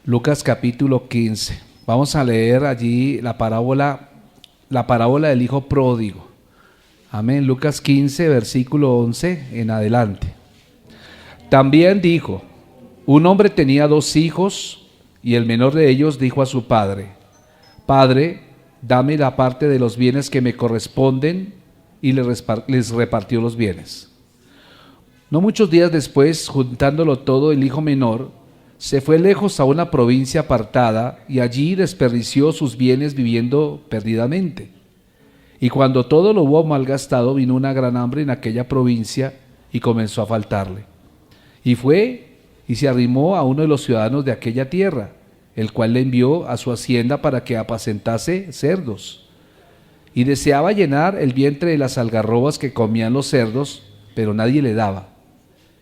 Lucas capítulo 15. Vamos a leer allí la parábola del hijo pródigo. Amén. Lucas 15, versículo 11 en adelante. También dijo: un hombre tenía 2 hijos, y el menor de ellos dijo a su padre: Padre, dame la parte de los bienes que me corresponden, y les repartió los bienes. No muchos días después, juntándolo todo, el hijo menor se fue lejos a una provincia apartada, y allí desperdició sus bienes viviendo perdidamente. Y cuando todo lo hubo malgastado, vino una gran hambre en aquella provincia y comenzó a faltarle. Y fue y se arrimó a uno de los ciudadanos de aquella tierra, el cual le envió a su hacienda para que apacentase cerdos. Y deseaba llenar el vientre de las algarrobas que comían los cerdos, pero nadie le daba.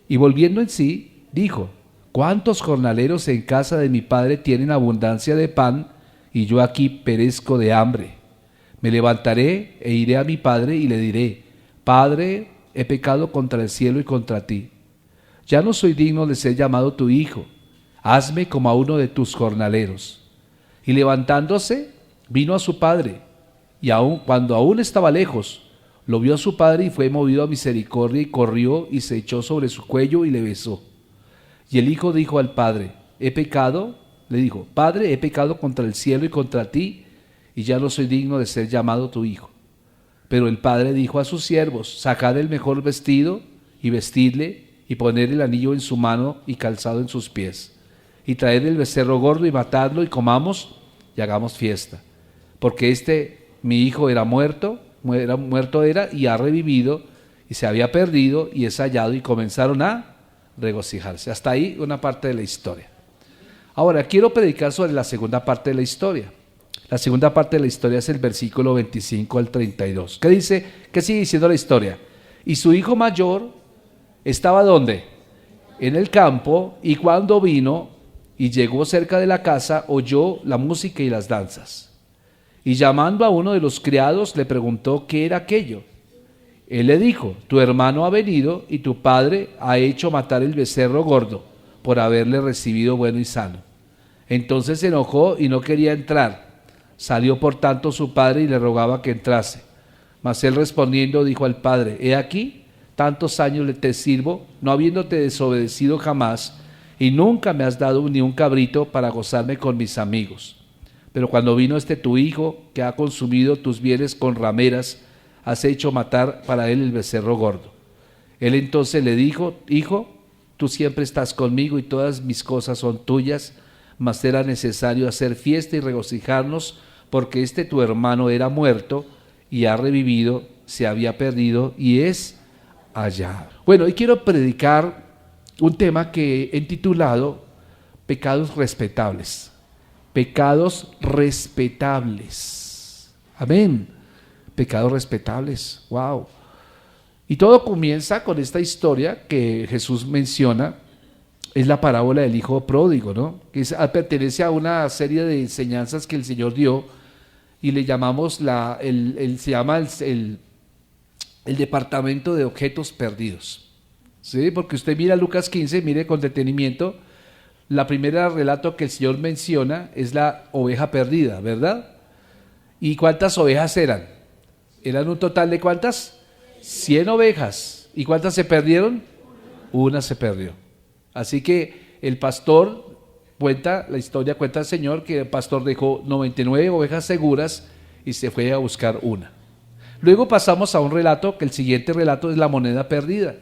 Y volviendo en sí, dijo: ¿cuántos jornaleros en casa de mi padre tienen abundancia de pan, y yo aquí perezco de hambre? Me levantaré e iré a mi padre y le diré: Padre, he pecado contra el cielo y contra ti. Ya no soy digno de ser llamado tu hijo. Hazme como a uno de tus jornaleros. Y levantándose, vino a su padre, y cuando aún estaba lejos, lo vio a su padre y fue movido a misericordia, y corrió y se echó sobre su cuello y le besó. Y el hijo dijo al padre: he pecado, le dijo: Padre, he pecado contra el cielo y contra ti, y ya no soy digno de ser llamado tu hijo. Pero el padre dijo a sus siervos: sacad el mejor vestido y vestidle, y poned el anillo en su mano y calzado en sus pies, y traed el becerro gordo y matadlo, y comamos y hagamos fiesta. Porque mi hijo era muerto y ha revivido, y se había perdido y es hallado, y comenzaron a regocijarse. Hasta ahí una parte de la historia. Ahora quiero predicar sobre la segunda parte de la historia. La segunda parte de la historia es el versículo 25 al 32. ¿Qué dice? ¿Qué sigue diciendo la historia? Y su hijo mayor estaba ¿dónde? En el campo, y cuando vino y llegó cerca de la casa, oyó la música y las danzas. Y llamando a uno de los criados, le preguntó qué era aquello. Él le dijo: tu hermano ha venido, y tu padre ha hecho matar el becerro gordo, por haberle recibido bueno y sano. Entonces se enojó y no quería entrar. Salió por tanto su padre y le rogaba que entrase. Mas él respondiendo dijo al padre: he aquí, tantos años te sirvo, no habiéndote desobedecido jamás, y nunca me has dado ni un cabrito para gozarme con mis amigos. Pero cuando vino tu hijo, que ha consumido tus bienes con rameras, has hecho matar para él el becerro gordo. Él entonces le dijo: hijo, tú siempre estás conmigo y todas mis cosas son tuyas, mas era necesario hacer fiesta y regocijarnos, porque tu hermano era muerto y ha revivido, se había perdido y es hallado. Bueno, hoy quiero predicar un tema que he titulado pecados respetables. Pecados respetables. Amén. Pecados respetables. Wow. Y todo comienza con esta historia que Jesús menciona. Es la parábola del hijo pródigo, ¿no? Que pertenece a una serie de enseñanzas que el Señor dio, y le llamamos se llama el departamento de objetos perdidos. ¿Sí? Porque usted mira Lucas 15, mire con detenimiento. La primera relato que el Señor menciona es la oveja perdida, ¿verdad? ¿Y cuántas ovejas eran? ¿Eran un total de cuántas? 100 ovejas. ¿Y cuántas se perdieron? Una se perdió. Así que el pastor cuenta el Señor que el pastor dejó 99 ovejas seguras y se fue a buscar una. Luego pasamos a un relato, que el siguiente relato es la moneda perdida.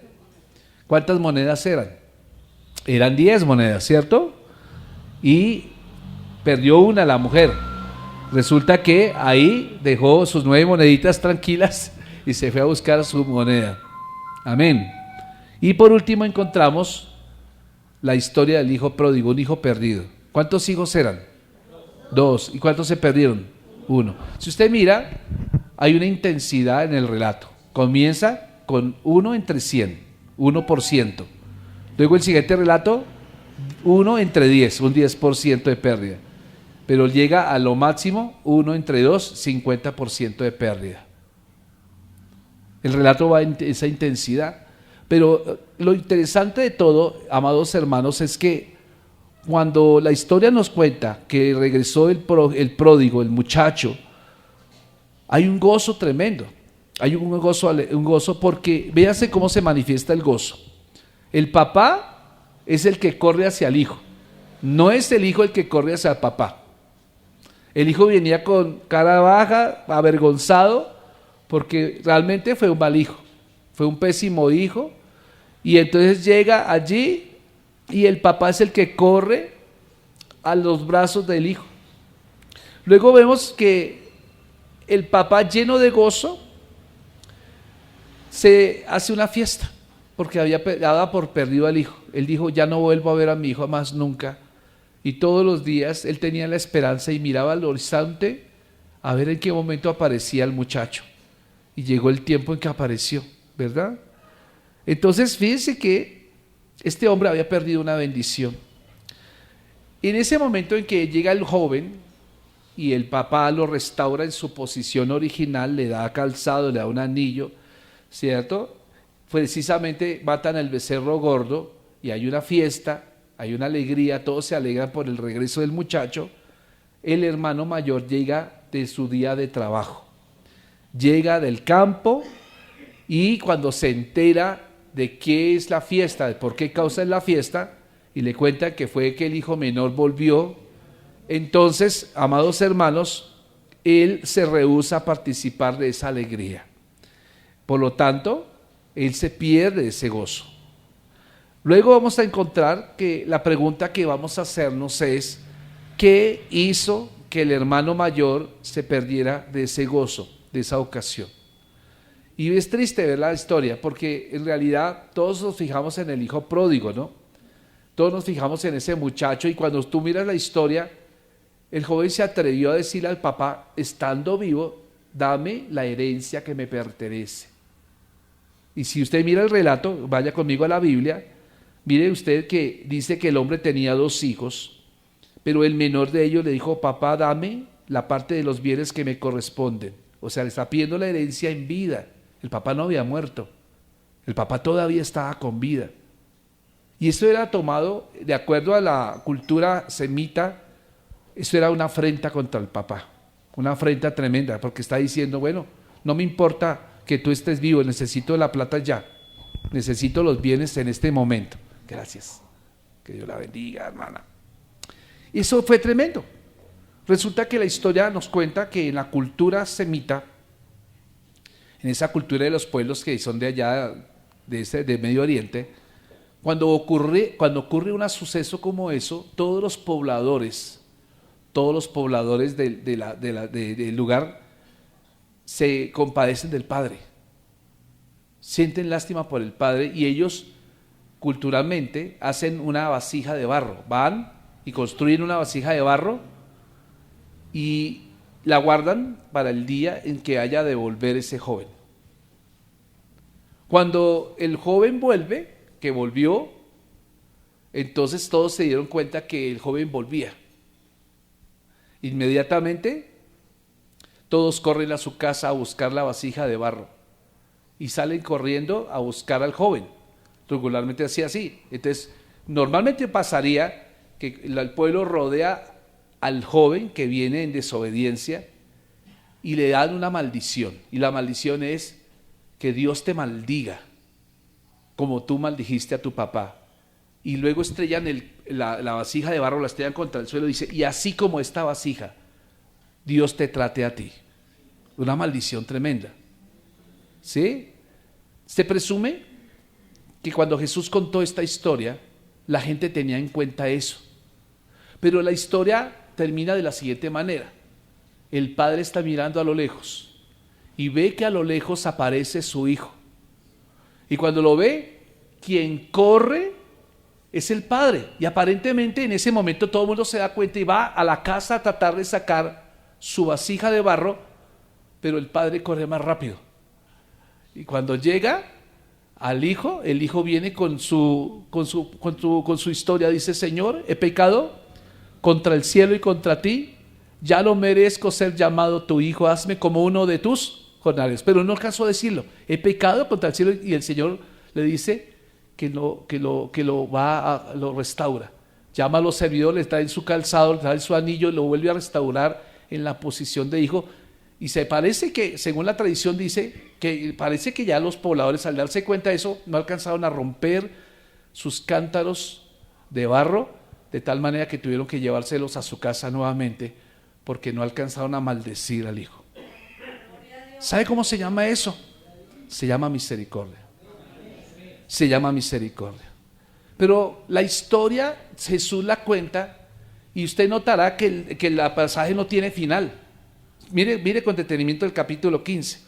¿Cuántas monedas eran? Eran 10 monedas, ¿cierto? Y perdió una la mujer. Resulta que ahí dejó sus 9 moneditas tranquilas y se fue a buscar su moneda. Amén. Y por último encontramos la historia del hijo pródigo, un hijo perdido. ¿Cuántos hijos eran? 2. ¿Y cuántos se perdieron? 1. Si usted mira, hay una intensidad en el relato. Comienza con 1 entre 100, 1%. Luego el siguiente relato, 1 entre 10, un 10% de pérdida. Pero llega a lo máximo, 1 entre 2, 50% de pérdida. El relato va en esa intensidad. Pero lo interesante de todo, amados hermanos, es que cuando la historia nos cuenta que regresó el pródigo, el muchacho, hay un gozo tremendo. Hay un gozo porque véase cómo se manifiesta el gozo. El papá es el que corre hacia el hijo. No es el hijo el que corre hacia el papá. El hijo venía con cara baja, avergonzado, porque realmente fue un mal hijo. Fue un pésimo hijo. Y entonces llega allí y el papá es el que corre a los brazos del hijo. Luego vemos que el papá, lleno de gozo, se hace una fiesta porque había dado por perdido al hijo. Él dijo: ya no vuelvo a ver a mi hijo más nunca. Y todos los días él tenía la esperanza y miraba al horizonte a ver en qué momento aparecía el muchacho. Y llegó el tiempo en que apareció, ¿verdad? Entonces fíjense que este hombre había perdido una bendición. En ese momento en que llega el joven y el papá lo restaura en su posición original, le da calzado, le da un anillo, ¿cierto? Precisamente matan al becerro gordo y hay una fiesta, hay una alegría, todos se alegran por el regreso del muchacho. El hermano mayor llega de su día de trabajo, llega del campo y cuando se entera de qué es la fiesta, de por qué causa es la fiesta, y le cuenta que fue que el hijo menor volvió, entonces, amados hermanos, él se rehúsa a participar de esa alegría. Por lo tanto, él se pierde ese gozo. Luego vamos a encontrar que la pregunta que vamos a hacernos es: ¿qué hizo que el hermano mayor se perdiera de ese gozo, de esa ocasión? Y es triste ver la historia, porque en realidad todos nos fijamos en el hijo pródigo, ¿no? Todos nos fijamos en ese muchacho, y cuando tú miras la historia, el joven se atrevió a decirle al papá, estando vivo: dame la herencia que me pertenece. Y si usted mira el relato, vaya conmigo a la Biblia, mire usted que dice que el hombre tenía 2 hijos, pero el menor de ellos le dijo: papá, dame la parte de los bienes que me corresponden. O sea, le está pidiendo la herencia en vida. El papá no había muerto, el papá todavía estaba con vida. Y eso era tomado, de acuerdo a la cultura semita, eso era una afrenta contra el papá, una afrenta tremenda, porque está diciendo: bueno, no me importa que tú estés vivo, necesito la plata ya, necesito los bienes en este momento. Gracias, que Dios la bendiga, hermana. Y eso fue tremendo. Resulta que la historia nos cuenta que en la cultura semita, en esa cultura de los pueblos que son de allá, de Medio Oriente, cuando ocurre un suceso como eso, todos los pobladores del lugar se compadecen del padre, sienten lástima por el padre, y ellos culturalmente hacen una vasija de barro, van y construyen una vasija de barro y la guardan para el día en que haya de volver ese joven. Cuando el joven vuelve, que volvió, entonces todos se dieron cuenta que el joven volvía. Inmediatamente todos corren a su casa a buscar la vasija de barro y salen corriendo a buscar al joven. Regularmente hacía así. Entonces, normalmente pasaría que el pueblo rodea al joven que viene en desobediencia y le dan una maldición. Y la maldición es que Dios te maldiga como tú maldijiste a tu papá. Y luego estrellan la vasija de barro, la estrellan contra el suelo y dice: y así como esta vasija, Dios te trate a ti. Una maldición tremenda. ¿Sí? Se presume que cuando Jesús contó esta historia, la gente tenía en cuenta eso. Pero la historia termina de la siguiente manera. El padre está mirando a lo lejos y ve que a lo lejos aparece su hijo. Y cuando lo ve, quien corre es el padre. Y aparentemente en ese momento todo el mundo se da cuenta y va a la casa a tratar de sacar su vasija de barro, pero el padre corre más rápido. Y cuando llega al hijo, el hijo viene con su historia. Dice: Señor, he pecado contra el cielo y contra ti, ya no merezco ser llamado tu hijo, hazme como uno de tus jornaleros. Pero no alcanzó a decirlo: he pecado contra el cielo, y el Señor le dice que lo restaura. llama a los servidores, le traen su calzado, le traen su anillo, lo vuelve a restaurar en la posición de hijo. Y se parece que, según la tradición dice, que parece que ya los pobladores al darse cuenta de eso, no alcanzaron a romper sus cántaros de barro, de tal manera que tuvieron que llevárselos a su casa nuevamente, porque no alcanzaron a maldecir al hijo. ¿Sabe cómo se llama eso? Se llama misericordia. Se llama misericordia. Pero la historia, Jesús la cuenta, y usted notará que el pasaje no tiene final. Mire con detenimiento el capítulo 15.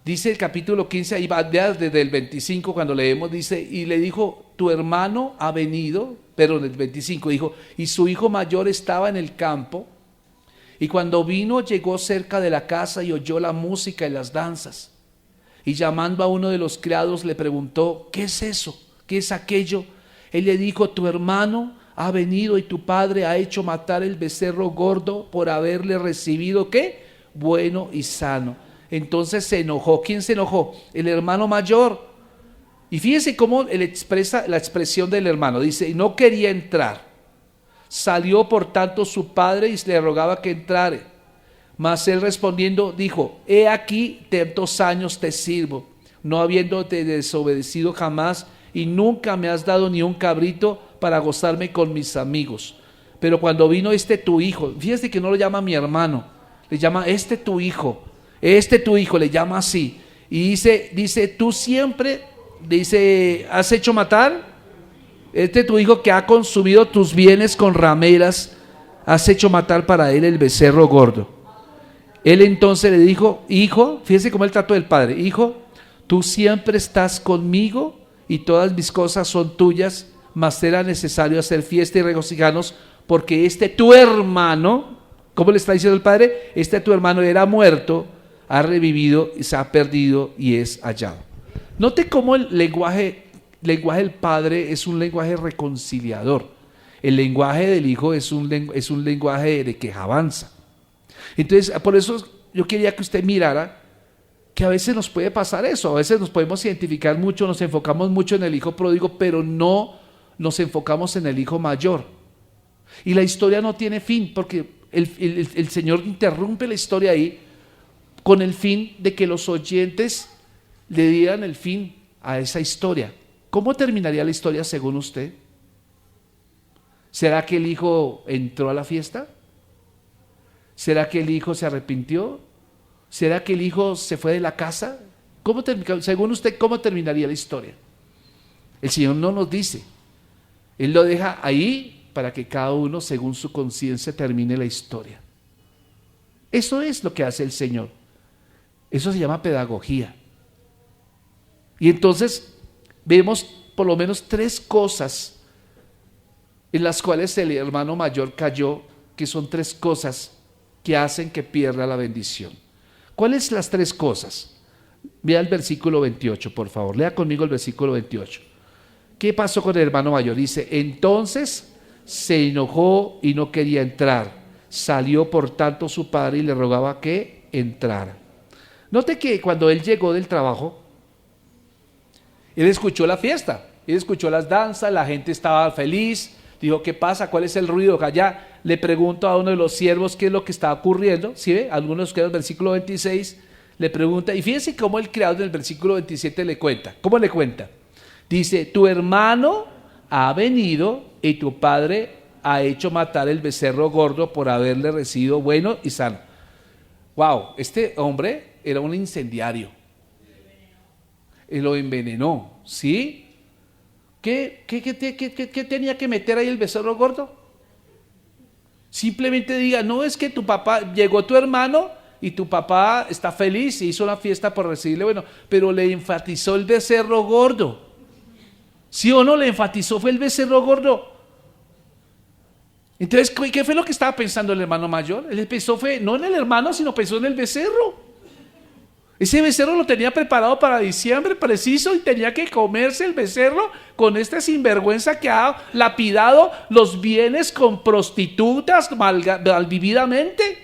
Dice el capítulo 15, ahí va desde el 25 cuando leemos, dice, y le dijo, tu hermano ha venido, pero en el 25 dijo, y su hijo mayor estaba en el campo, y cuando vino llegó cerca de la casa y oyó la música y las danzas. Y llamando a uno de los criados le preguntó, ¿qué es eso? ¿Qué es aquello? Él le dijo, tu hermano ha venido y tu padre ha hecho matar el becerro gordo por haberle recibido, ¿qué? Bueno y sano. Entonces se enojó. ¿Quién se enojó? El hermano mayor. Y fíjense cómo él expresa la expresión del hermano. Dice, no quería entrar. Salió por tanto su padre y le rogaba que entrare. Mas él respondiendo dijo, he aquí tantos años te sirvo, no habiéndote desobedecido jamás, y nunca me has dado ni un cabrito para gozarme con mis amigos. Pero cuando vino tu hijo, fíjate que no lo llama mi hermano, le llama tu hijo, le llama así. Y dice, tú siempre, dice, ¿has hecho matar? Tu hijo que ha consumido tus bienes con rameras, has hecho matar para él el becerro gordo. Él entonces le dijo, hijo, fíjese cómo el trato del padre, hijo, tú siempre estás conmigo y todas mis cosas son tuyas, mas era necesario hacer fiesta y regocijarnos porque tu hermano, ¿cómo le está diciendo el padre? Tu hermano era muerto, ha revivido, se ha perdido y es hallado. Note cómo el lenguaje del padre es un lenguaje reconciliador. El lenguaje del hijo es un lenguaje de quejabanza. Entonces, por eso yo quería que usted mirara que a veces nos puede pasar eso, a veces nos podemos identificar mucho, nos enfocamos mucho en el hijo pródigo, pero no nos enfocamos en el hijo mayor. Y la historia no tiene fin, porque el Señor interrumpe la historia ahí con el fin de que los oyentes le dieran el fin a esa historia. ¿Cómo terminaría la historia según usted? ¿Será que el hijo entró a la fiesta? ¿Será que el hijo se arrepintió? ¿Será que el hijo se fue de la casa? Según usted, ¿cómo terminaría la historia? El Señor no nos dice. Él lo deja ahí para que cada uno, según su conciencia, termine la historia. Eso es lo que hace el Señor. Eso se llama pedagogía. Y entonces vemos por lo menos 3 cosas en las cuales el hermano mayor cayó, que son 3 cosas que hacen que pierda la bendición. ¿Cuáles las 3 cosas? Vea el versículo 28, por favor. Lea conmigo el versículo 28. ¿Qué pasó con el hermano mayor? Dice, entonces se enojó y no quería entrar. Salió por tanto su padre y le rogaba que entrara. Note que cuando él llegó del trabajo, él escuchó la fiesta, él escuchó las danzas, la gente estaba feliz. Dijo, ¿qué pasa? ¿Cuál es el ruido? Allá le pregunto a uno de los siervos qué es lo que está ocurriendo. ¿Sí ve? Algunos que en el versículo 26 le pregunta, y fíjense cómo el criado en el versículo 27 le cuenta. ¿Cómo le cuenta? Dice, tu hermano ha venido y tu padre ha hecho matar el becerro gordo por haberle recibido bueno y sano. Wow, este hombre era un incendiario. Él lo envenenó, ¿sí? ¿Qué tenía que meter ahí el becerro gordo? Simplemente diga, no es que tu papá, llegó tu hermano y tu papá está feliz y hizo una fiesta por recibirle, bueno, pero le enfatizó el becerro gordo. ¿Sí o no? Le enfatizó, fue el becerro gordo. Entonces, ¿qué fue lo que estaba pensando el hermano mayor? Él pensó, no en el hermano, sino pensó en el becerro. Ese becerro lo tenía preparado para diciembre preciso y tenía que comerse el becerro con este sinvergüenza que ha lapidado los bienes con prostitutas malvividamente.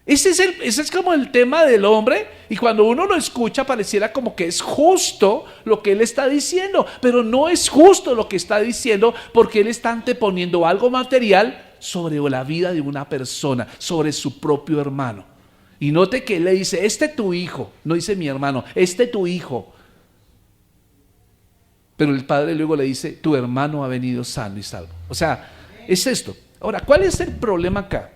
Ese es como el tema del hombre, y cuando uno lo escucha pareciera como que es justo lo que él está diciendo, pero no es justo lo que está diciendo, porque él está anteponiendo algo material sobre la vida de una persona, sobre su propio hermano. Y note que él le dice, este tu hijo, no dice mi hermano, este tu hijo. Pero el padre luego le dice, tu hermano ha venido sano y salvo. O sea, es esto. Ahora, ¿cuál es el problema acá?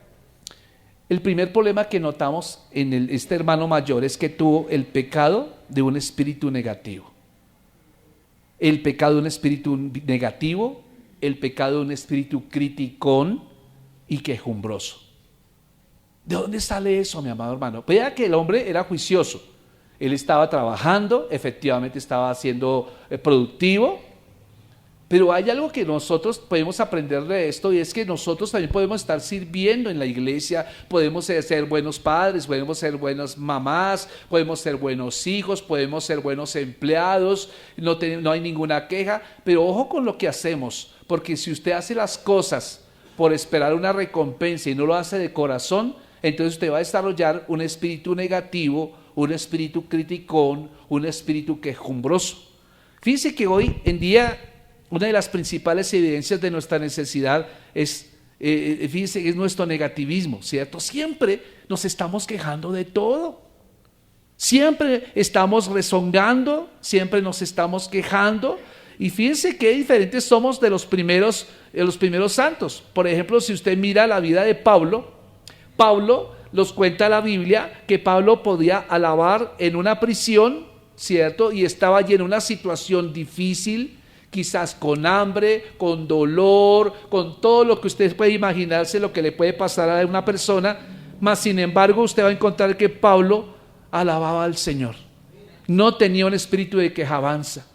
El primer problema que notamos en este hermano mayor es que tuvo el pecado de un espíritu negativo. El pecado de un espíritu negativo, el pecado de un espíritu criticón y quejumbroso. ¿De dónde sale eso, mi amado hermano? Vea que el hombre era juicioso. Él estaba trabajando, efectivamente estaba siendo productivo. Pero hay algo que nosotros podemos aprender de esto, y es que nosotros también podemos estar sirviendo en la iglesia, podemos ser buenos padres, podemos ser buenas mamás, podemos ser buenos hijos, podemos ser buenos empleados, no hay ninguna queja, pero ojo con lo que hacemos, porque si usted hace las cosas por esperar una recompensa y no lo hace de corazón, entonces usted va a desarrollar un espíritu negativo, un espíritu criticón, un espíritu quejumbroso. Fíjese que hoy en día una de las principales evidencias de nuestra necesidad es, fíjense, es nuestro negativismo, ¿cierto? Siempre nos estamos quejando de todo. Siempre estamos rezongando, siempre nos estamos quejando. Y fíjense qué diferentes somos de los primeros santos. Por ejemplo, si usted mira la vida de Pablo nos cuenta la Biblia que Pablo podía alabar en una prisión, ¿cierto? Y estaba allí en una situación difícil, quizás con hambre, con dolor, con todo lo que usted puede imaginarse, lo que le puede pasar a una persona, mas sin embargo usted va a encontrar que Pablo alababa al Señor, no tenía un espíritu de quejabanza,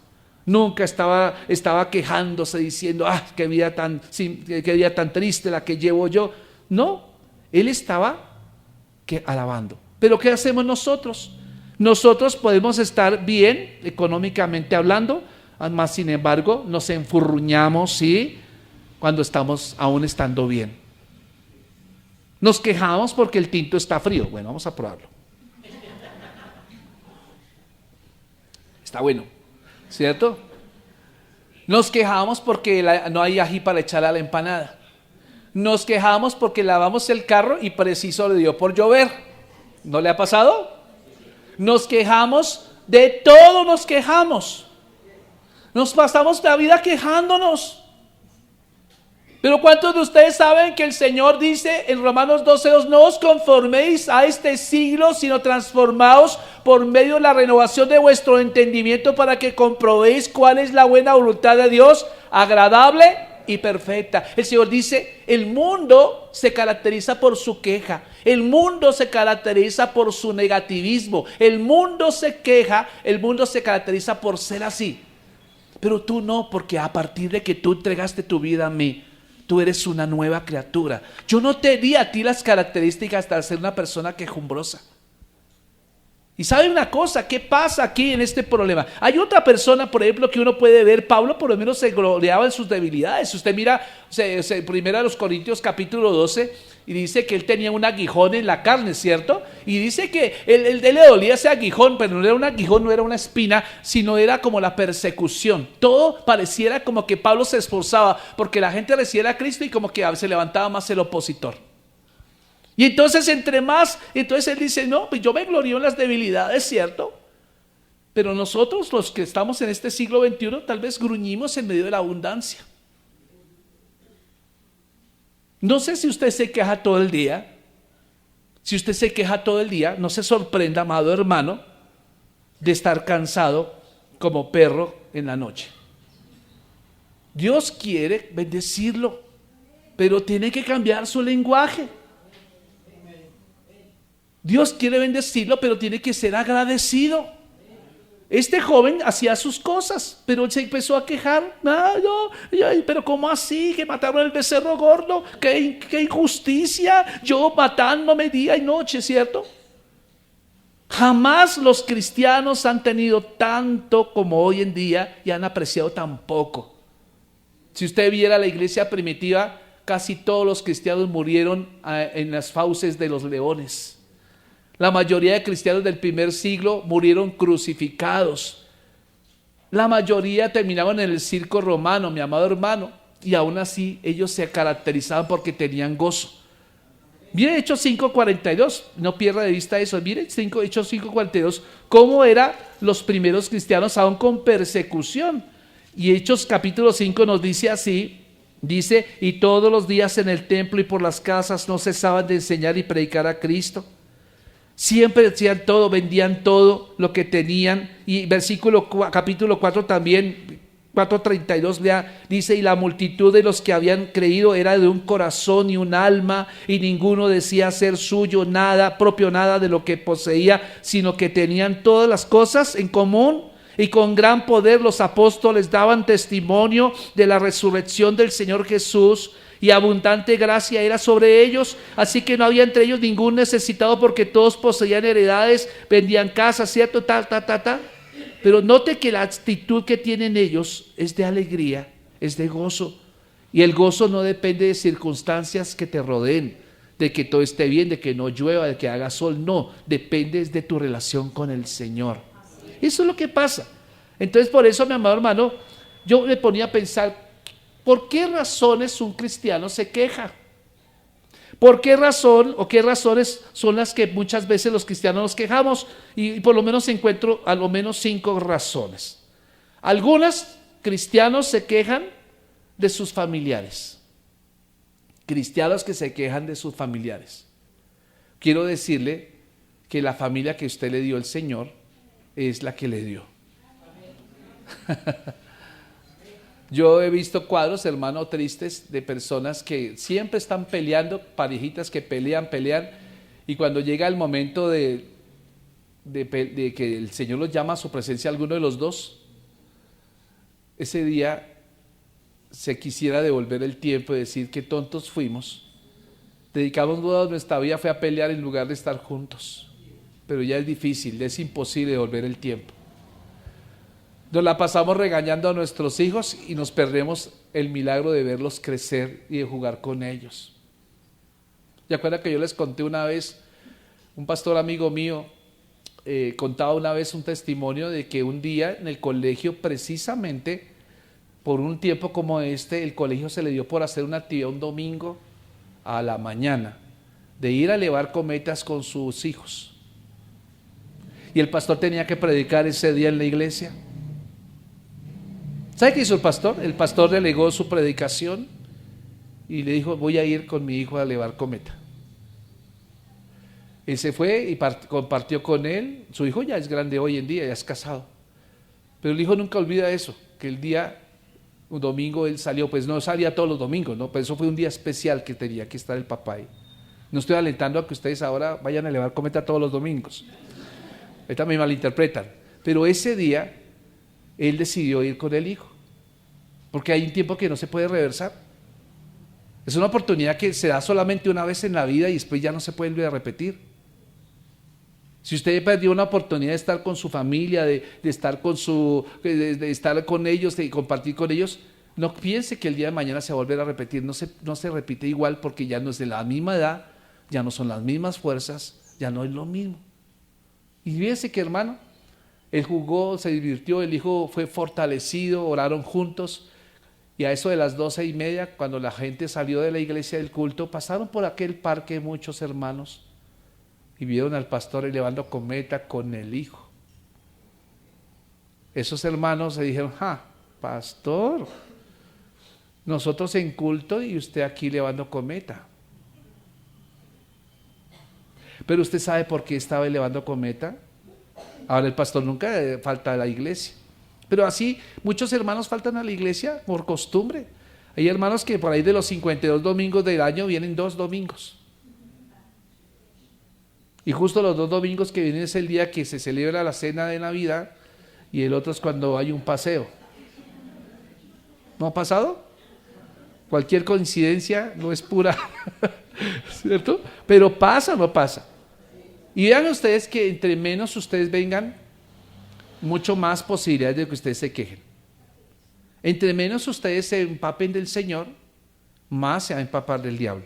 nunca estaba quejándose diciendo, qué vida tan triste la que llevo yo. No, él estaba alabando. Pero ¿qué hacemos nosotros? Nosotros podemos estar bien económicamente hablando, mas sin embargo nos enfurruñamos, ¿sí?, cuando estamos aún estando bien. Nos quejamos porque el tinto está frío. Bueno, vamos a probarlo. Está bueno, ¿cierto? Nos quejamos porque no hay ají para echarle a la empanada. Nos quejamos porque lavamos el carro y preciso le dio por llover. ¿No le ha pasado? Nos quejamos de todo, nos quejamos. Nos pasamos la vida quejándonos. Pero ¿cuántos de ustedes saben que el Señor dice en Romanos 12:2, no os conforméis a este siglo, sino transformaos por medio de la renovación de vuestro entendimiento para que comprobéis cuál es la buena voluntad de Dios, agradable y perfecta? El Señor dice, el mundo se caracteriza por su queja, el mundo se caracteriza por su negativismo, el mundo se queja, el mundo se caracteriza por ser así. Pero tú no, porque a partir de que tú entregaste tu vida a mí, tú eres una nueva criatura. Yo no te di a ti las características de ser una persona quejumbrosa. Y sabe una cosa, ¿qué pasa aquí en este problema? Hay otra persona, por ejemplo, que uno puede ver. Pablo por lo menos se gloriaba en sus debilidades. Si usted mira primero a los Corintios capítulo 12, y dice que él tenía un aguijón en la carne, ¿cierto? Y dice que él le dolía ese aguijón, pero no era un aguijón, no era una espina, sino era como la persecución. Todo pareciera como que Pablo se esforzaba porque la gente recibiera a Cristo y como que se levantaba más el opositor. Y entonces entonces él dice, no, pues yo me glorío en las debilidades, ¿cierto? Pero nosotros, los que estamos en este siglo XXI, tal vez gruñimos en medio de la abundancia. No sé si usted se queja todo el día. Si usted se queja todo el día, no se sorprenda, amado hermano, de estar cansado como perro en la noche. Dios quiere bendecirlo, pero tiene que cambiar su lenguaje. Dios quiere bendecirlo, pero tiene que ser agradecido. Este joven hacía sus cosas, pero él se empezó a quejar. Pero ¿cómo así? Que mataron el becerro gordo. ¡Qué injusticia! Yo matándome día y noche, ¿cierto? Jamás los cristianos han tenido tanto como hoy en día y han apreciado tan poco. Si usted viera la iglesia primitiva, casi todos los cristianos murieron en las fauces de los leones. La mayoría de cristianos del primer siglo murieron crucificados. La mayoría terminaban en el circo romano, mi amado hermano, y aún así ellos se caracterizaban porque tenían gozo. Mire Hechos 5:42, no pierda de vista eso. Mire Hechos 5:42, cómo eran los primeros cristianos aún con persecución. Y Hechos capítulo 5 nos dice así, dice, y todos los días en el templo y por las casas no cesaban de enseñar y predicar a Cristo. Siempre hacían todo, vendían todo lo que tenían. Y capítulo 4 también, 4:32, dice, y la multitud de los que habían creído era de un corazón y un alma, y ninguno decía ser suyo nada, propio nada de lo que poseía, sino que tenían todas las cosas en común. Y con gran poder los apóstoles daban testimonio de la resurrección del Señor Jesús, y abundante gracia era sobre ellos, así que no había entre ellos ningún necesitado, porque todos poseían heredades, vendían casas, ¿cierto? Pero note que la actitud que tienen ellos es de alegría, es de gozo, y el gozo no depende de circunstancias que te rodeen, de que todo esté bien, de que no llueva, de que haga sol, no, depende de tu relación con el Señor. Eso es lo que pasa. Entonces, por eso, mi amado hermano, yo me ponía a pensar, ¿por qué razones un cristiano se queja? ¿Por qué razón o qué razones son las que muchas veces los cristianos nos quejamos? Y por lo menos encuentro a lo menos 5 razones. Algunos cristianos se quejan de sus familiares. Cristianos que se quejan de sus familiares. Quiero decirle que la familia que usted le dio el Señor es la que le dio. Yo he visto cuadros, hermano, tristes de personas que siempre están peleando, parejitas que pelean, y cuando llega el momento de que el Señor los llama a su presencia, alguno de los dos, ese día se quisiera devolver el tiempo y decir qué tontos fuimos. Dedicamos toda nuestra vida fue a pelear en lugar de estar juntos. Pero ya es difícil, es imposible devolver el tiempo. Nos la pasamos regañando a nuestros hijos y nos perdemos el milagro de verlos crecer y de jugar con ellos. ¿Se acuerdan que yo les conté una vez, un pastor amigo mío contaba una vez un testimonio de que un día en el colegio, precisamente por un tiempo como este, el colegio se le dio por hacer una actividad un domingo a la mañana, de ir a elevar cometas con sus hijos. Y el pastor tenía que predicar ese día en la iglesia. ¿Sabe qué hizo el pastor? El pastor delegó su predicación y le dijo, voy a ir con mi hijo a elevar cometa. Él se fue y compartió con él. Su hijo ya es grande hoy en día, ya es casado. Pero el hijo nunca olvida eso, que el día, un domingo él salió, pues no salía todos los domingos, ¿no? Pero eso fue un día especial que tenía que estar el papá ahí. No estoy alentando a que ustedes ahora vayan a elevar cometa todos los domingos. Ahorita me malinterpretan, pero ese día él decidió ir con el hijo, porque hay un tiempo que no se puede reversar. Es una oportunidad que se da solamente una vez en la vida y después ya no se puede volver a repetir. Si usted perdió una oportunidad de estar con su familia, de estar con ellos, de compartir con ellos, no piense que el día de mañana se va a volver a repetir. No se repite igual, porque ya no es de la misma edad, ya no son las mismas fuerzas, ya no es lo mismo. Y fíjense que, hermano, él jugó, se divirtió, el hijo fue fortalecido, oraron juntos, y a eso de las 12:30, cuando la gente salió de la iglesia del culto, pasaron por aquel parque muchos hermanos y vieron al pastor elevando cometa con el hijo. Esos hermanos se dijeron, pastor, nosotros en culto y usted aquí elevando cometa. Pero usted sabe por qué estaba elevando cometa. Ahora el pastor nunca falta a la iglesia. Pero así muchos hermanos faltan a la iglesia por costumbre. Hay hermanos que por ahí de los 52 domingos del año vienen 2 domingos. Y justo los 2 domingos que vienen es el día que se celebra la cena de Navidad y el otro es cuando hay un paseo. ¿No ha pasado? Cualquier coincidencia no es pura, ¿cierto? Pero pasa, no pasa. Y vean ustedes que entre menos ustedes vengan, mucho más posibilidades de que ustedes se quejen. Entre menos ustedes se empapen del Señor, más se va a empapar del diablo.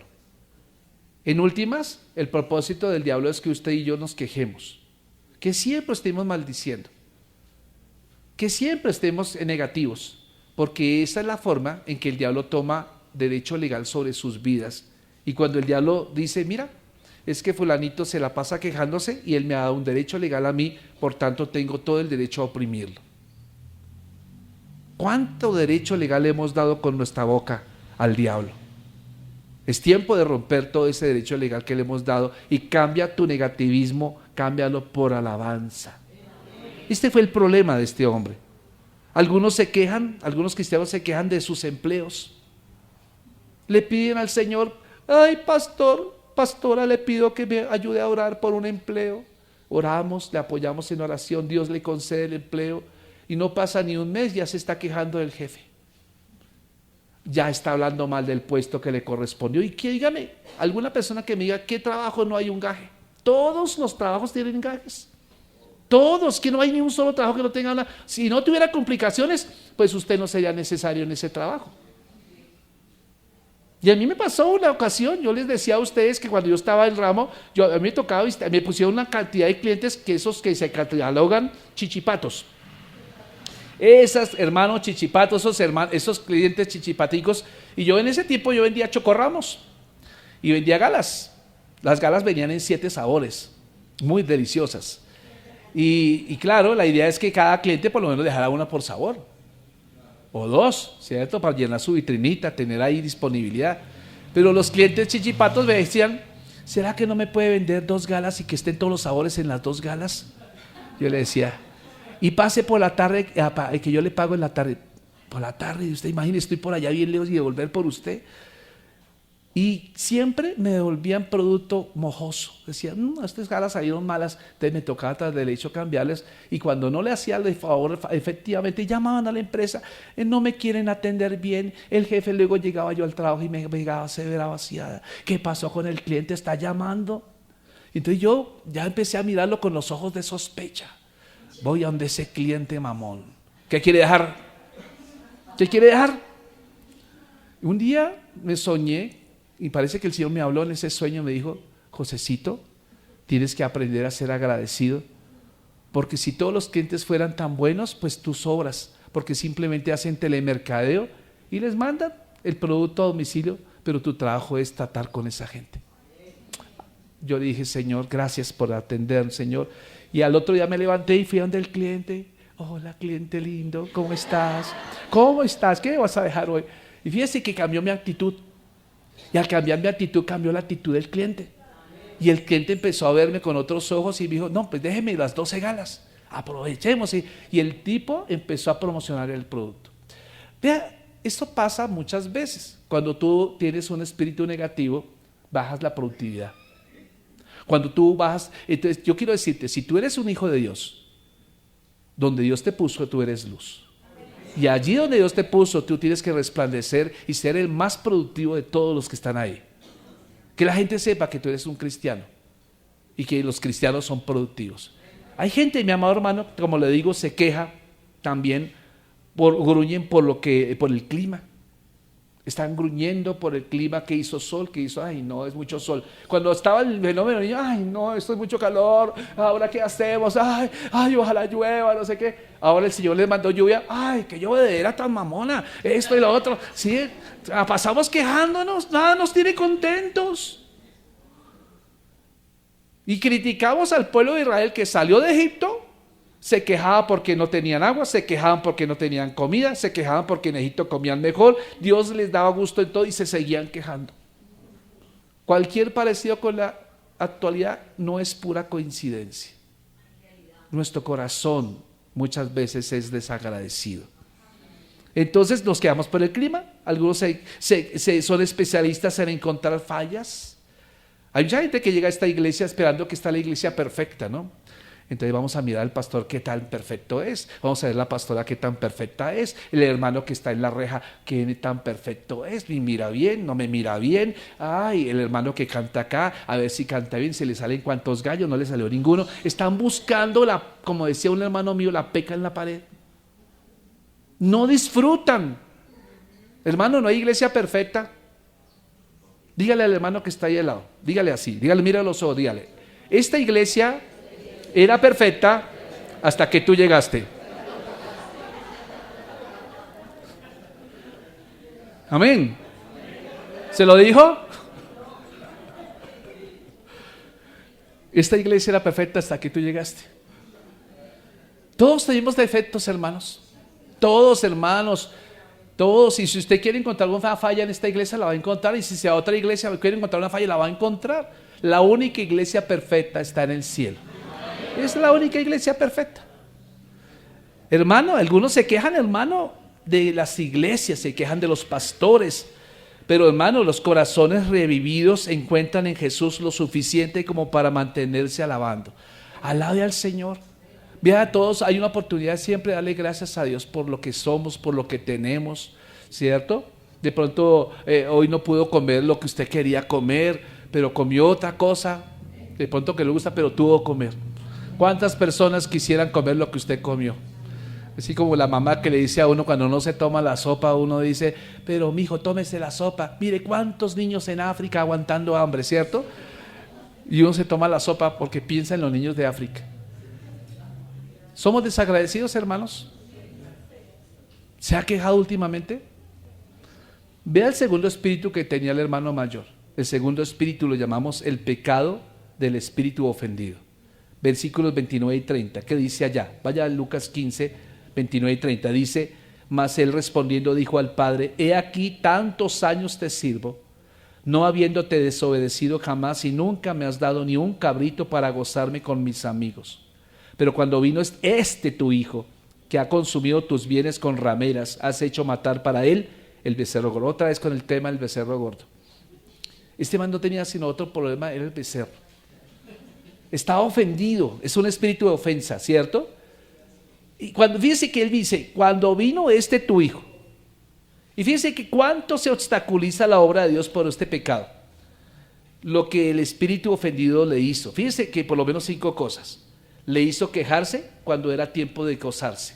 En últimas, el propósito del diablo es que usted y yo nos quejemos, que siempre estemos maldiciendo, que siempre estemos negativos, porque esa es la forma en que el diablo toma derecho legal sobre sus vidas. Y cuando el diablo dice, mira, es que fulanito se la pasa quejándose y él me ha dado un derecho legal a mí, por tanto tengo todo el derecho a oprimirlo. ¿Cuánto derecho legal le hemos dado con nuestra boca al diablo? Es tiempo de romper todo ese derecho legal que le hemos dado y cambia tu negativismo, cámbialo por alabanza. Este fue el problema de este hombre. Algunos se quejan, algunos cristianos se quejan de sus empleos. Le piden al Señor, ay pastor, pastora, le pido que me ayude a orar por un empleo. Oramos, le apoyamos en oración, Dios le concede el empleo y no pasa ni un mes, ya se está quejando del jefe. Ya está hablando mal del puesto que le correspondió. Y que dígame, alguna persona que me diga, ¿qué trabajo no hay un gaje? Todos los trabajos tienen gajes. Todos, que no hay ni un solo trabajo que no tenga una. Si no tuviera complicaciones, pues usted no sería necesario en ese trabajo. Y a mí me pasó una ocasión, yo les decía a ustedes que cuando yo estaba en el ramo, a mí me tocaba, me pusieron una cantidad de clientes que esos que se catalogan chichipatos. Esas hermanos chichipatos, esos clientes chichipaticos. Y yo en ese tiempo yo vendía chocorramos y vendía galas. Las galas venían en 7 sabores, muy deliciosas. Y claro, la idea es que cada cliente por lo menos dejara una por sabor. O 2, ¿cierto? Para llenar su vitrinita, tener ahí disponibilidad. Pero los clientes chichipatos me decían, ¿será que no me puede vender 2 galas y que estén todos los sabores en las 2 galas? Yo le decía, y pase por la tarde, que yo le pago en la tarde. Por la tarde, y usted imagine, estoy por allá bien lejos y devolver por usted. Y siempre me devolvían producto mojoso. Decían, estas galas salieron malas, entonces me tocaba tras derecho cambiarles. Y cuando no le hacía el favor, efectivamente llamaban a la empresa, no me quieren atender bien. El jefe, luego llegaba yo al trabajo y me llegaba severa vaciada. ¿Qué pasó con el cliente? ¿Está llamando? Entonces yo ya empecé a mirarlo con los ojos de sospecha. Voy a donde ese cliente mamón. ¿Qué quiere dejar? ¿Qué quiere dejar? Un día me soñé y parece que el Señor me habló en ese sueño, me dijo, Josecito, tienes que aprender a ser agradecido, porque si todos los clientes fueran tan buenos, pues tú sobras, porque simplemente hacen telemercadeo y les mandan el producto a domicilio, pero tu trabajo es tratar con esa gente. Yo dije, Señor, gracias por atender, Señor. Y al otro día me levanté y fui a donde el cliente. Hola, cliente lindo, ¿cómo estás? ¿Cómo estás? ¿Qué me vas a dejar hoy? Y fíjese que cambió mi actitud. Y al cambiar mi actitud, cambió la actitud del cliente. Y el cliente empezó a verme con otros ojos y me dijo, no, pues déjeme las 12 galas, aprovechemos. Y el tipo empezó a promocionar el producto. Vea, esto pasa muchas veces. Cuando tú tienes un espíritu negativo, bajas la productividad. Cuando tú bajas, entonces yo quiero decirte, si tú eres un hijo de Dios, donde Dios te puso, tú eres luz. Y allí donde Dios te puso, tú tienes que resplandecer y ser el más productivo de todos los que están ahí. Que la gente sepa que tú eres un cristiano y que los cristianos son productivos. Hay gente, mi amado hermano, como le digo, se queja también, gruñen por el clima. Están gruñendo por el clima, que hizo sol, que hizo, ay no, es mucho sol. Cuando estaba el fenómeno, ay no, esto es mucho calor, ahora qué hacemos, ay, ojalá llueva, no sé qué. Ahora el Señor les mandó lluvia, ay, qué llovedera tan mamona, esto y lo otro. Sí, pasamos quejándonos, nada nos tiene contentos. Y criticamos al pueblo de Israel que salió de Egipto. Se quejaban porque no tenían agua, se quejaban porque no tenían comida, se quejaban porque en Egipto comían mejor, Dios les daba gusto en todo y se seguían quejando. Cualquier parecido con la actualidad no es pura coincidencia. Nuestro corazón muchas veces es desagradecido. Entonces nos quedamos por el clima. Algunos son especialistas en encontrar fallas. Hay mucha gente que llega a esta iglesia esperando que está la iglesia perfecta, ¿no? Entonces vamos a mirar al pastor qué tan perfecto es, vamos a ver la pastora qué tan perfecta es, el hermano que está en la reja qué tan perfecto es, me mira bien, no me mira bien, ay, el hermano que canta acá, a ver si canta bien, se le salen cuantos gallos, no le salió ninguno. Están buscando, como decía un hermano mío, la peca en la pared. No disfrutan. Hermano, no hay iglesia perfecta. Dígale al hermano que está ahí al lado, dígale así, dígale, mira a los ojos, dígale, esta iglesia era perfecta hasta que tú llegaste. Amén. ¿Se lo dijo? Esta iglesia era perfecta hasta que tú llegaste. Todos tenemos defectos, hermanos. Todos, hermanos. Todos. Y si usted quiere encontrar una falla en esta iglesia, la va a encontrar. Y si sea otra iglesia quiere encontrar una falla, la va a encontrar. La única iglesia perfecta está en el cielo. Es la única iglesia perfecta. Hermano, algunos se quejan, hermano, de las iglesias, se quejan de los pastores. Pero hermano, los corazones revividos encuentran en Jesús lo suficiente como para mantenerse alabando. Alabe al Señor. Vea a todos, hay una oportunidad siempre de darle gracias a Dios por lo que somos, por lo que tenemos, ¿cierto? De pronto hoy no pudo comer lo que usted quería comer, pero comió otra cosa, de pronto que le gusta, pero tuvo que comer. ¿Cuántas personas quisieran comer lo que usted comió? Así como la mamá que le dice a uno cuando no se toma la sopa, uno dice, pero mijo, tómese la sopa. Mire cuántos niños en África aguantando hambre, ¿cierto? Y uno se toma la sopa porque piensa en los niños de África. ¿Somos desagradecidos, hermanos? ¿Se ha quejado últimamente? Vea el segundo espíritu que tenía el hermano mayor. El segundo espíritu lo llamamos el pecado del espíritu ofendido. Versículos 29 y 30. ¿Qué dice allá? Vaya a Lucas 15, 29 y 30. Dice, mas él respondiendo dijo al padre, he aquí tantos años te sirvo, no habiéndote desobedecido jamás y nunca me has dado ni un cabrito para gozarme con mis amigos. Pero cuando vino este tu hijo, que ha consumido tus bienes con rameras, has hecho matar para él el becerro gordo. Otra vez con el tema del becerro gordo. Este man no tenía sino otro problema, era el becerro. Estaba ofendido, es un espíritu de ofensa, ¿cierto? Y fíjense que él dice, cuando vino este tu hijo, y fíjense que cuánto se obstaculiza la obra de Dios por este pecado, lo que el espíritu ofendido le hizo. Fíjense que por lo menos 5 cosas. Le hizo quejarse cuando era tiempo de gozarse,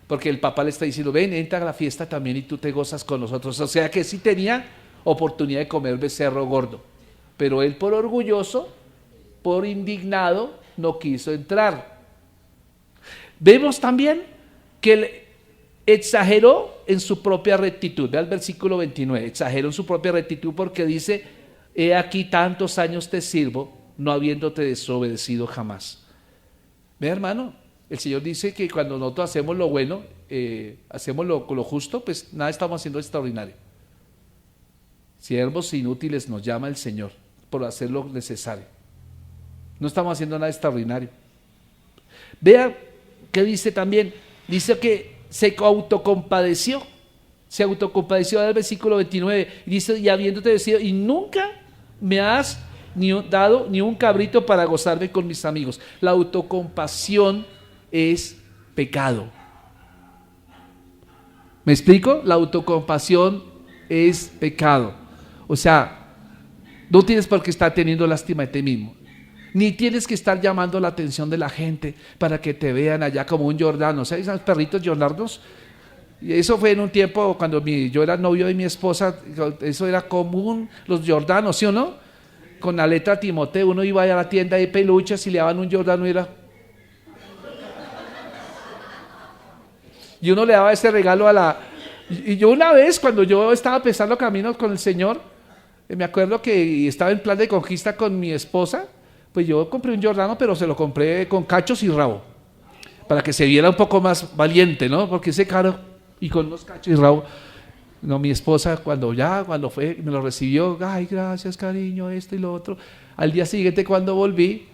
porque el papá le está diciendo, ven, entra a la fiesta también y tú te gozas con nosotros. O sea que sí tenía oportunidad de comer becerro gordo, pero él por orgulloso, por indignado, no quiso entrar. Vemos también que él exageró en su propia rectitud. Ve al versículo 29, exageró en su propia rectitud porque dice, he aquí tantos años te sirvo, no habiéndote desobedecido jamás. Ve, hermano, el Señor dice que cuando nosotros hacemos lo bueno, hacemos lo justo, pues nada estamos haciendo extraordinario. Siervos inútiles nos llama el Señor por hacer lo necesario. No estamos haciendo nada extraordinario. Vea que dice también, dice que se autocompadeció del versículo 29, dice, y habiéndote decidido, y nunca me has dado ni un cabrito para gozarme con mis amigos. La autocompasión es pecado. ¿Me explico? La autocompasión es pecado. O sea, no tienes por qué estar teniendo lástima de ti mismo. Ni tienes que estar llamando la atención de la gente para que te vean allá como un Jordano. ¿Sabes esos perritos Jordanos? Y eso fue en un tiempo cuando yo era novio de mi esposa, eso era común, los Jordanos, ¿sí o no? Con la letra Timoteo, uno iba a la tienda de peluches y le daban un Jordano y uno le daba ese regalo y yo una vez cuando yo estaba empezando caminos con el Señor, me acuerdo que estaba en plan de conquista con mi esposa, pues yo compré un Jordano, pero se lo compré con cachos y rabo, para que se viera un poco más valiente, ¿no? Porque ese caro y con unos cachos y rabo. No, mi esposa cuando fue, me lo recibió, ay, gracias cariño, esto y lo otro. Al día siguiente cuando volví,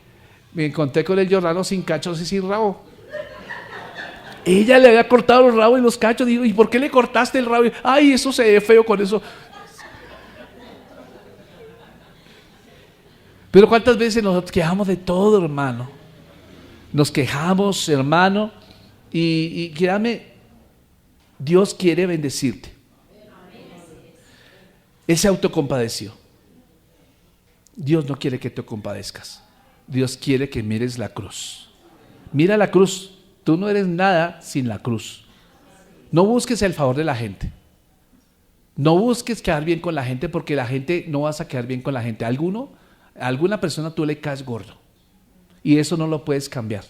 me encontré con el Jordano sin cachos y sin rabo. Ella le había cortado los rabos y los cachos. Digo, ¿y por qué le cortaste el rabo? Ay, eso se ve feo con eso. Pero cuántas veces nos quejamos de todo, hermano. Nos quejamos, hermano, y créame, Dios quiere bendecirte. Él se autocompadeció. Dios no quiere que te compadezcas. Dios quiere que mires la cruz. Mira la cruz. Tú no eres nada sin la cruz. No busques el favor de la gente. No busques quedar bien con la gente, porque la gente no vas a quedar bien con la gente. A alguna persona tú le caes gordo y eso no lo puedes cambiar.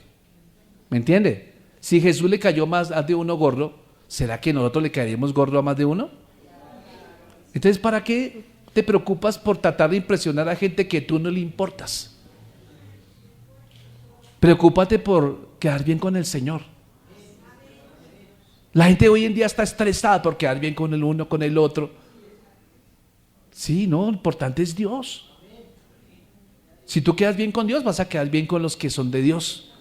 ¿Me entiende? Si Jesús le cayó más a de uno gordo, ¿será que nosotros le caeríamos gordo a más de uno? Entonces, ¿para qué te preocupas por tratar de impresionar a gente que tú no le importas? Preocúpate por quedar bien con el Señor. La gente hoy en día está estresada por quedar bien con el uno, con el otro. Sí, no, lo importante es Dios. Si tú quedas bien con Dios, vas a quedar bien con los que son de Dios.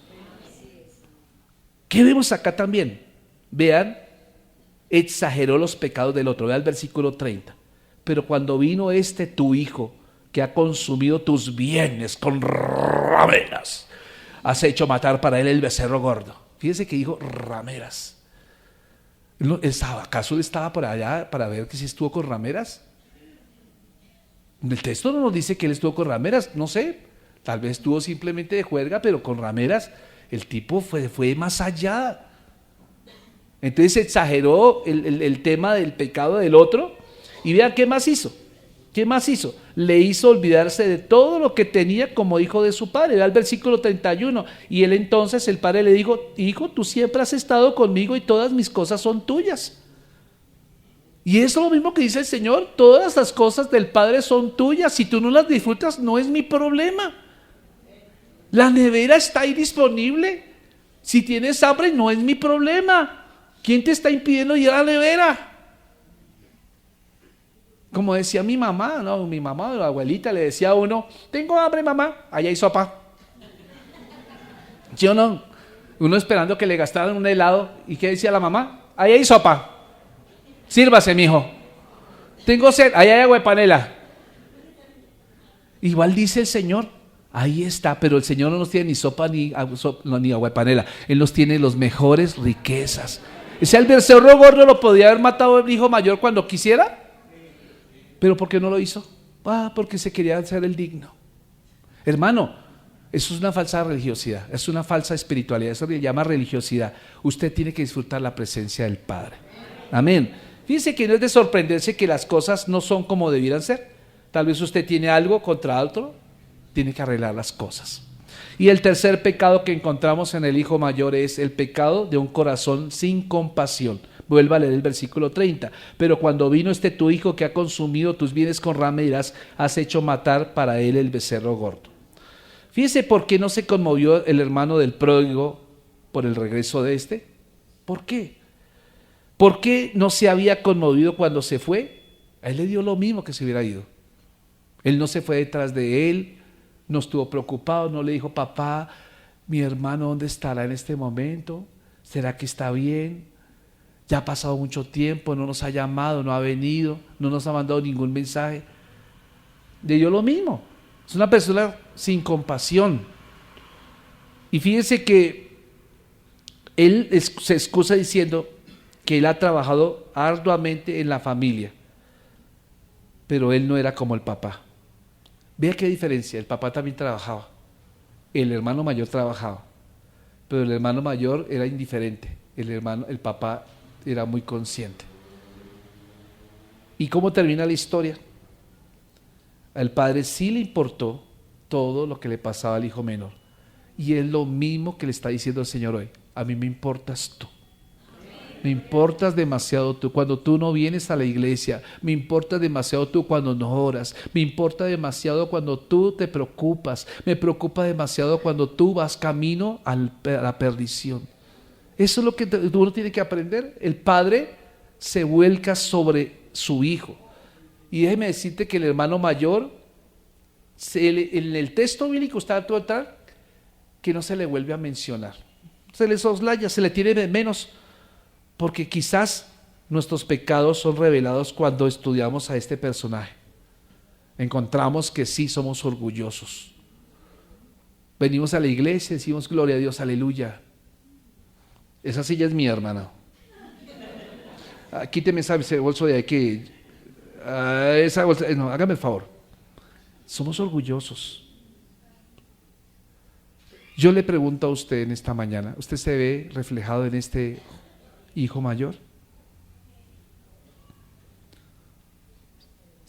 ¿Qué vemos acá también? Vean, exageró los pecados del otro. Vean el versículo 30. Pero cuando vino tu hijo, que ha consumido tus bienes con rameras, has hecho matar para él el becerro gordo. Fíjese que dijo rameras. ¿Acaso él estaba por allá para ver que si estuvo con rameras? El texto no nos dice que él estuvo con rameras, no sé, tal vez estuvo simplemente de juerga, pero con rameras el tipo fue más allá. Entonces exageró el tema del pecado del otro, y vean qué más hizo. ¿Qué más hizo? Le hizo olvidarse de todo lo que tenía como hijo de su padre. Ve al versículo 31. Y él entonces, el padre le dijo: hijo, tú siempre has estado conmigo y todas mis cosas son tuyas. Y eso es lo mismo que dice el Señor: todas las cosas del Padre son tuyas. Si tú no las disfrutas, no es mi problema. La nevera está ahí disponible. Si tienes hambre, no es mi problema. ¿Quién te está impidiendo ir a la nevera? Como decía mi mamá, no, mi mamá, la abuelita, le decía a uno: tengo hambre, mamá, allá hay sopa. ¿Sí o no? Uno esperando que le gastaran un helado. ¿Y qué decía la mamá? Allá hay sopa. Sírvase, mijo. Tengo sed, allá hay agua de panela. Igual dice el Señor, ahí está, pero el Señor no nos tiene ni sopa ni agua de panela. Él nos tiene las mejores riquezas. O sea, el becerro gordo lo podía haber matado el hijo mayor cuando quisiera. ¿Pero por qué no lo hizo? Porque se quería hacer el digno. Hermano, eso es una falsa religiosidad, es una falsa espiritualidad, eso se llama religiosidad. Usted tiene que disfrutar la presencia del Padre. Amén. Fíjense que no es de sorprenderse que las cosas no son como debieran ser. Tal vez usted tiene algo contra otro, tiene que arreglar las cosas. Y el tercer pecado que encontramos en el hijo mayor es el pecado de un corazón sin compasión. Vuelva a leer el versículo 30. Pero cuando vino tu hijo que ha consumido tus bienes con rameras, has hecho matar para él el becerro gordo. Fíjese por qué no se conmovió el hermano del pródigo por el regreso de este. ¿Por qué? ¿Por qué no se había conmovido cuando se fue? A él le dio lo mismo que se hubiera ido. Él no se fue detrás de él, no estuvo preocupado, no le dijo: papá, mi hermano, ¿dónde estará en este momento? ¿Será que está bien? Ya ha pasado mucho tiempo, no nos ha llamado, no ha venido, no nos ha mandado ningún mensaje. Le dio lo mismo. Es una persona sin compasión. Y fíjense que él se excusa diciendo que él ha trabajado arduamente en la familia, pero él no era como el papá. Vea qué diferencia. El papá también trabajaba, el hermano mayor trabajaba, pero el hermano mayor era indiferente, el papá era muy consciente. ¿Y cómo termina la historia? Al padre sí le importó todo lo que le pasaba al hijo menor, y es lo mismo que le está diciendo el Señor hoy: a mí me importas tú. Me importas demasiado tú cuando tú no vienes a la iglesia. Me importa demasiado tú cuando no oras. Me importa demasiado cuando tú te preocupas. Me preocupa demasiado cuando tú vas camino a la perdición. Eso es lo que uno tiene que aprender. El padre se vuelca sobre su hijo. Y déjeme decirte que el hermano mayor, en el texto bíblico está total que no se le vuelve a mencionar. Se le soslaya, se le tiene de menos. Porque quizás nuestros pecados son revelados cuando estudiamos a este personaje. Encontramos que sí somos orgullosos. Venimos a la iglesia y decimos: gloria a Dios, aleluya. Esa silla es mía, hermana. Quíteme ese bolso de aquí. Esa bolsa, no, hágame el favor. Somos orgullosos. Yo le pregunto a usted en esta mañana: ¿usted se ve reflejado en este hijo mayor?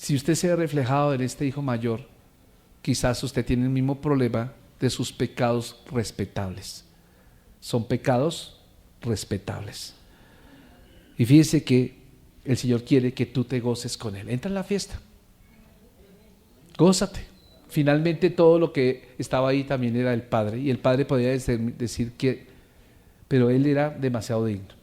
Si usted se ve reflejado en este hijo mayor, quizás usted tiene el mismo problema de sus pecados respetables. Son pecados respetables. Y fíjese que el Señor quiere que tú te goces con Él. Entra en la fiesta. Gózate. Finalmente todo lo que estaba ahí también era el Padre. Y el Padre podía decir que, pero Él era demasiado digno.